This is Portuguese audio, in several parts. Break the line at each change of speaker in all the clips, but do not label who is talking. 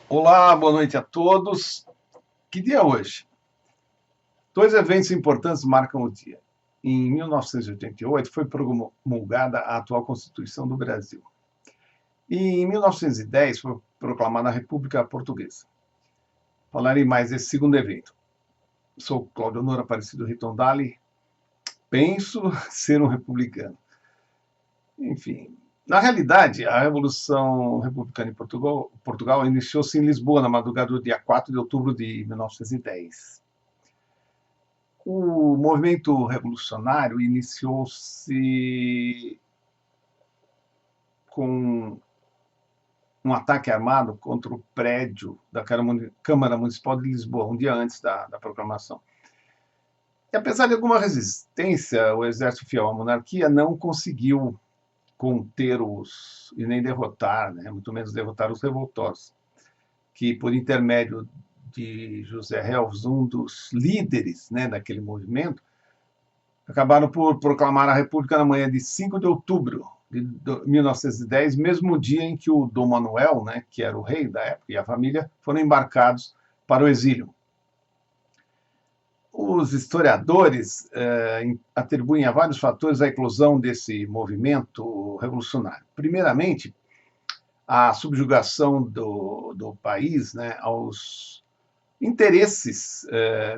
Olá, boa noite a todos. Que dia é hoje? Dois eventos importantes marcam o dia. Em 1988 foi promulgada a atual Constituição do Brasil. E em 1910 foi proclamada a República Portuguesa. Falarei mais desse segundo evento. Sou Cláudio Honor Aparecido Ritondale. Penso ser um republicano. Enfim, na realidade, a Revolução Republicana em Portugal iniciou-se em Lisboa, na madrugada do dia 4 de outubro de 1910. O movimento revolucionário iniciou-se com um ataque armado contra o prédio da Câmara Municipal de Lisboa, um dia antes da proclamação. E, apesar de alguma resistência, o exército fiel à monarquia não conseguiu conter e nem derrotar, né, muito menos derrotar os revoltosos, que, por intermédio de José Relves, um dos líderes, né, daquele movimento, acabaram por proclamar a República na manhã de 5 de outubro de 1910, mesmo dia em que o Dom Manuel, né, que era o rei da época, e a família, foram embarcados para o exílio. Os historiadores atribuem a vários fatores a eclosão desse movimento revolucionário. Primeiramente, a subjugação do país, né, aos interesses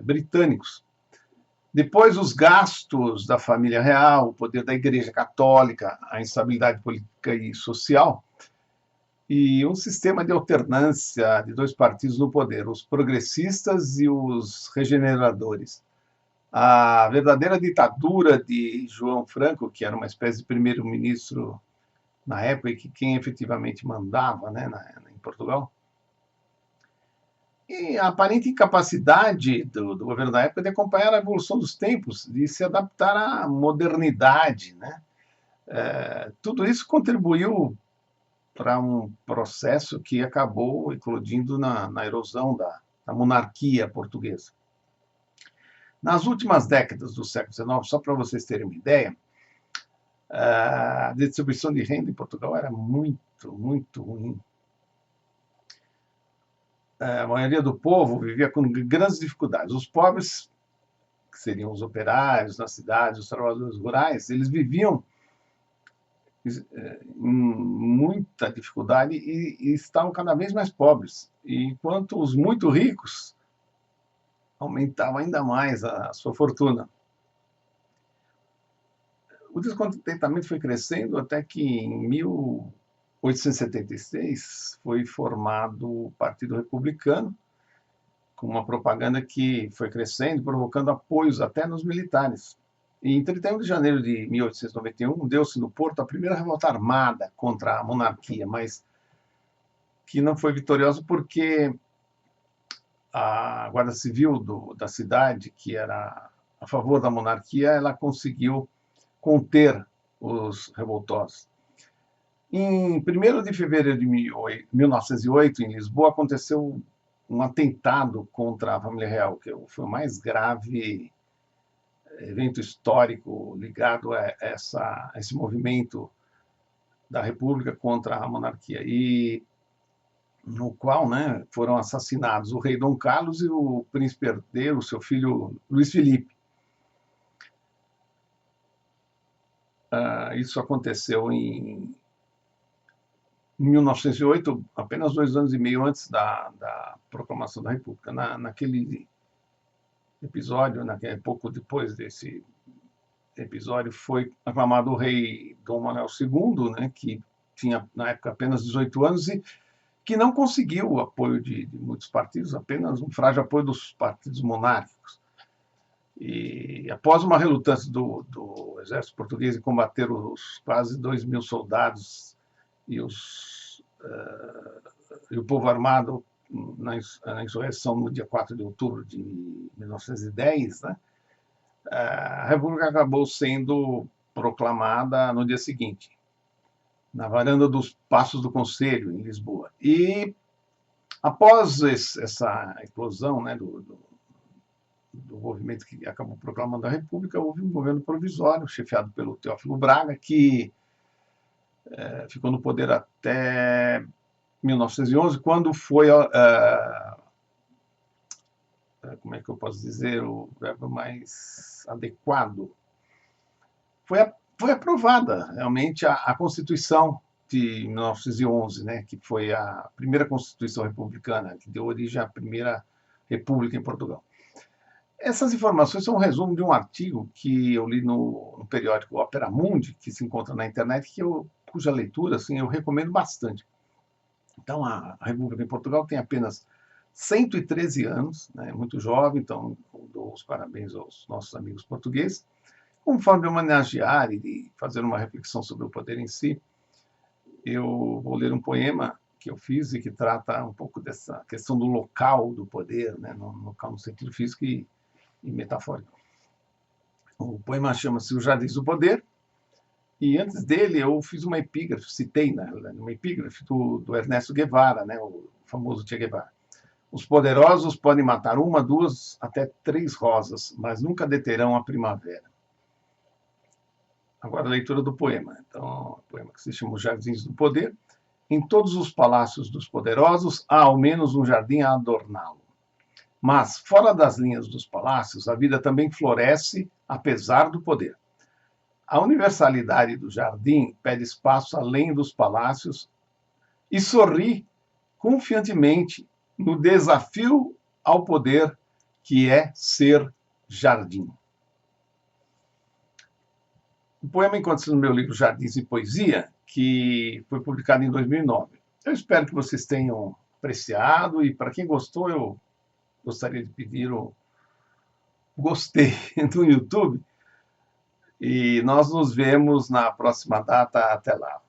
britânicos. Depois, os gastos da família real, o poder da Igreja Católica, a instabilidade política e social, e um sistema de alternância de dois partidos no poder, os progressistas e os regeneradores. A verdadeira ditadura de João Franco, que era uma espécie de primeiro-ministro na época, e que quem efetivamente mandava, né, em Portugal, e a aparente incapacidade do governo da época de acompanhar a evolução dos tempos, de se adaptar à modernidade, né? Tudo isso contribuiu para um processo que acabou eclodindo na erosão da monarquia portuguesa. Nas últimas décadas do século XIX, só para vocês terem uma ideia, a distribuição de renda em Portugal era muito, muito ruim. A maioria do povo vivia com grandes dificuldades. Os pobres, que seriam os operários nas cidades, os trabalhadores rurais, eles viviam em muita dificuldade e estavam cada vez mais pobres, enquanto os muito ricos aumentavam ainda mais a sua fortuna. O descontentamento foi crescendo até que em 1876 foi formado o Partido Republicano, com uma propaganda que foi crescendo, provocando apoios até nos militares. E em 31 de janeiro de 1891, deu-se no Porto a primeira revolta armada contra a monarquia, mas que não foi vitoriosa porque a Guarda Civil da cidade, que era a favor da monarquia, ela conseguiu conter os revoltosos. Em 1º de fevereiro de 1908, em Lisboa, aconteceu um atentado contra a família real, que foi o mais grave evento histórico ligado a esse movimento da República contra a monarquia, e no qual, né, foram assassinados o rei Dom Carlos e o príncipe herdeiro, seu filho Luiz Felipe. Isso aconteceu em 1908, apenas 2 anos e meio antes da proclamação da República. Naquele episódio, pouco depois desse episódio, foi aclamado o rei Dom Manuel II, né, que tinha, na época, apenas 18 anos e que não conseguiu o apoio de muitos partidos, apenas um frágil apoio dos partidos monárquicos. E após uma relutância do exército português em combater os quase 2.000 soldados e o povo armado na insurreição no dia 4 de outubro de 1910, né, a República acabou sendo proclamada no dia seguinte, na varanda dos Passos do Conselho, em Lisboa. E, após essa eclosão, né, do movimento que acabou proclamando a República, houve um governo provisório, chefiado pelo Teófilo Braga, que ficou no poder até 1911, quando foi, como é que eu posso dizer, o verbo mais adequado, foi aprovada realmente a Constituição de 1911, né, que foi a primeira Constituição republicana, que deu origem à primeira República em Portugal. Essas informações são um resumo de um artigo que eu li no periódico Opera Mundi, que se encontra na internet, cuja leitura assim, eu recomendo bastante. Então, a República em Portugal tem apenas 113 anos, né, muito jovem, então dou os parabéns aos nossos amigos portugueses. Como forma de homenagear e de fazer uma reflexão sobre o poder em si, eu vou ler um poema que eu fiz e que trata um pouco dessa questão do local do poder, né, no local no sentido físico e metafórico. O poema chama-se Os Jardins do Poder, e antes dele eu fiz uma epígrafe, citei uma epígrafe do Ernesto Guevara, né, o famoso Che Guevara. Os poderosos podem matar uma, duas, até 3 rosas, mas nunca deterão a primavera. Agora a leitura do poema. Então, o poema que se chama Os Jardins do Poder. Em todos os palácios dos poderosos há ao menos um jardim a adorná-lo. Mas, fora das linhas dos palácios, a vida também floresce, apesar do poder. A universalidade do jardim pede espaço além dos palácios e sorri confiantemente no desafio ao poder que é ser jardim. O poema encontra-se no meu livro Jardins e Poesia, que foi publicado em 2009. Eu espero que vocês tenham apreciado e, para quem gostou, eu gostaria de pedir o gostei no YouTube. E nós nos vemos na próxima data. Até lá.